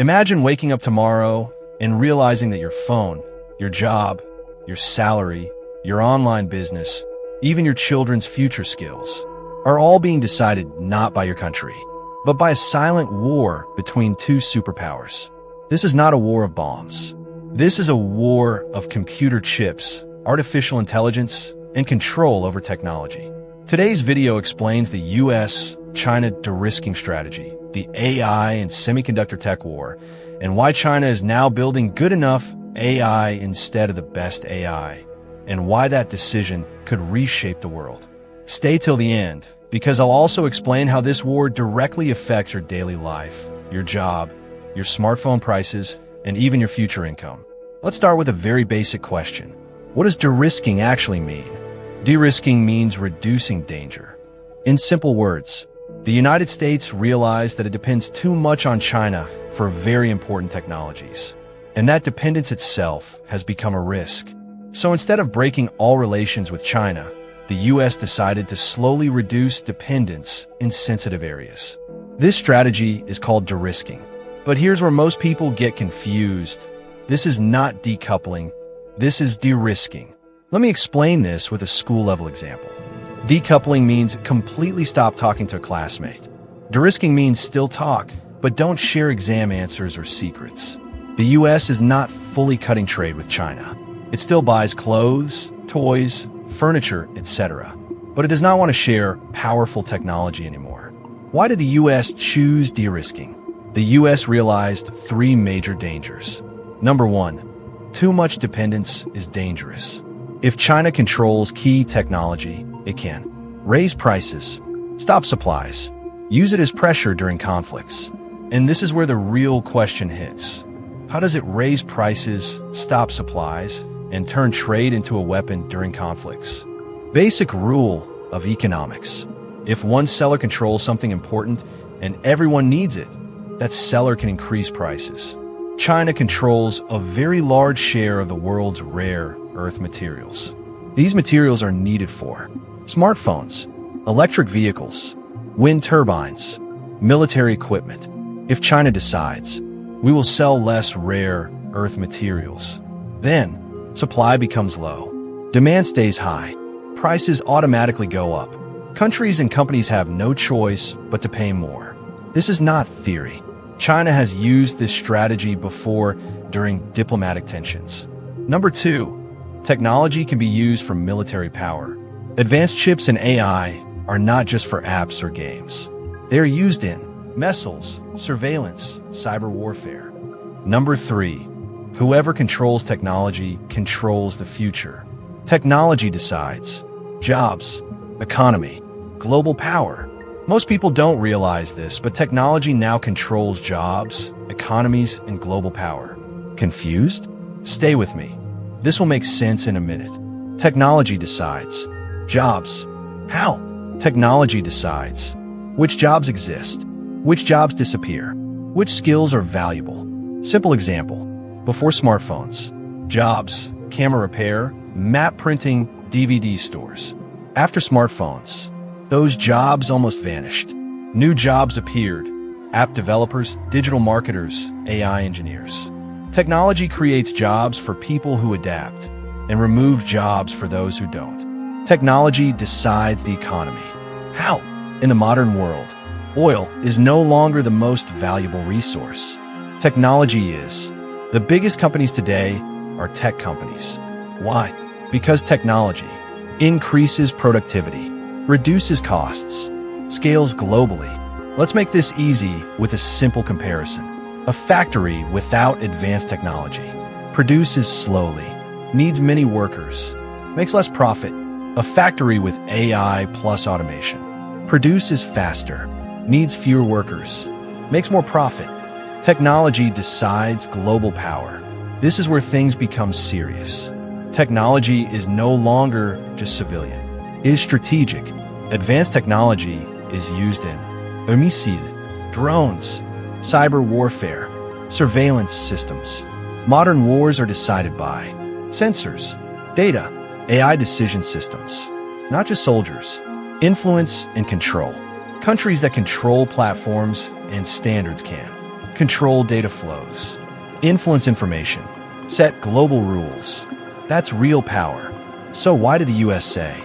Imagine waking up tomorrow and realizing that your phone, your job, your salary, your online business, even your children's future skills, are all being decided not by your country, but by a silent war between two superpowers. This is not a war of bombs. This is a war of computer chips, artificial intelligence, and control over technology. Today's video explains the US-China de-risking strategy, the AI and semiconductor tech war, and why China is now building good enough AI instead of the best AI, and why that decision could reshape the world. Stay till the end, because I'll also explain how this war directly affects your daily life, your job, your smartphone prices, and even your future income. Let's start with a very basic question. What does de-risking actually mean? De-risking means reducing danger. In simple words, the United States realized that it depends too much on China for very important technologies, and that dependence itself has become a risk. So instead of breaking all relations with China, the US decided to slowly reduce dependence in sensitive areas. This strategy is called de-risking. But here's where most people get confused. This is not decoupling, this is de-risking. Let me explain this with a school-level example. Decoupling means completely stop talking to a classmate. De-risking means still talk, but don't share exam answers or secrets. The US is not fully cutting trade with China. It still buys clothes, toys, furniture, etc. But it does not want to share powerful technology anymore. Why did the US choose de-risking? The US realized three major dangers. Number one, too much dependence is dangerous. If China controls key technology, it can raise prices, stop supplies, use it as pressure during conflicts. And this is where the real question hits. How does it raise prices, stop supplies, and turn trade into a weapon during conflicts? Basic rule of economics. If one seller controls something important and everyone needs it, that seller can increase prices. China controls a very large share of the world's rare earth materials. These materials are needed for smartphones, electric vehicles, wind turbines, military equipment. If China decides, we will sell less rare earth materials, then supply becomes low, demand stays high, prices automatically go up. Countries and companies have no choice but to pay more. This is not theory. China has used this strategy before during diplomatic tensions. Number two, technology can be used for military power. Advanced chips and AI are not just for apps or games. They are used in missiles, surveillance, cyber warfare. Number three, whoever controls technology controls the future. Technology decides jobs, economy, global power. Most people don't realize this, but technology now controls jobs, economies, and global power. Confused? Stay with me. This will make sense in a minute. Technology decides jobs. How? Technology decides which jobs exist, which jobs disappear, which skills are valuable. Simple example. Before smartphones, jobs, camera repair, map printing, DVD stores. After smartphones, those jobs almost vanished. New jobs appeared. App developers, digital marketers, AI engineers. Technology creates jobs for people who adapt and removes jobs for those who don't. Technology decides the economy. How? In the modern world, oil is no longer the most valuable resource. Technology is. The biggest companies today are tech companies. Why? Because technology increases productivity, reduces costs, scales globally. Let's make this easy with a simple comparison. A factory without advanced technology produces slowly, needs many workers, makes less profit. A factory with AI plus automation produces faster, needs fewer workers, makes more profit. Technology decides global power. This is where things become serious. Technology is no longer just civilian. It is strategic. Advanced technology is used in missiles, drones, cyber warfare, surveillance systems. Modern wars are decided by sensors, data, AI decision systems, not just soldiers. Influence and control. Countries that control platforms and standards can control data flows, influence information, set global rules. That's real power. So why did the US say,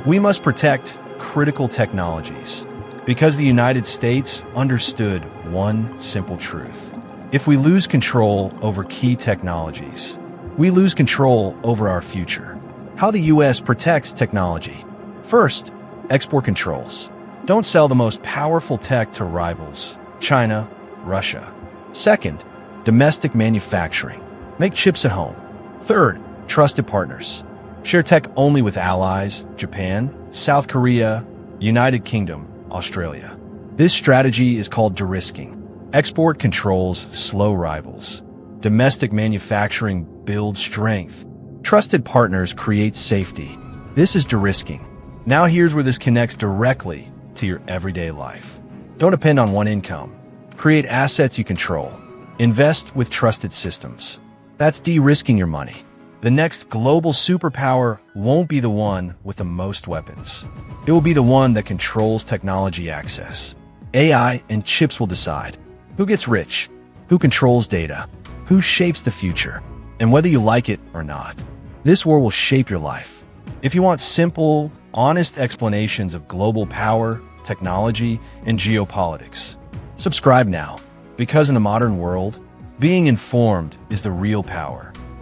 we must protect critical technologies? Because the United States understood one simple truth. If we lose control over key technologies, we lose control over our future. How the US protects technology. First, export controls. Don't sell the most powerful tech to rivals, China, Russia. Second, domestic manufacturing. Make chips at home. Third, trusted partners. Share tech only with allies, Japan, South Korea, United Kingdom, Australia. This strategy is called de-risking. Export controls slow rivals. Domestic manufacturing builds strength. Trusted partners create safety. This is de-risking. Now here's where this connects directly to your everyday life. Don't depend on one income. Create assets you control. Invest with trusted systems. That's de-risking your money. The next global superpower won't be the one with the most weapons. It will be the one that controls technology access. AI and chips will decide who gets rich, who controls data, who shapes the future, and whether you like it or not. This war will shape your life. If you want simple, honest explanations of global power, technology, and geopolitics, subscribe now, because in the modern world, being informed is the real power.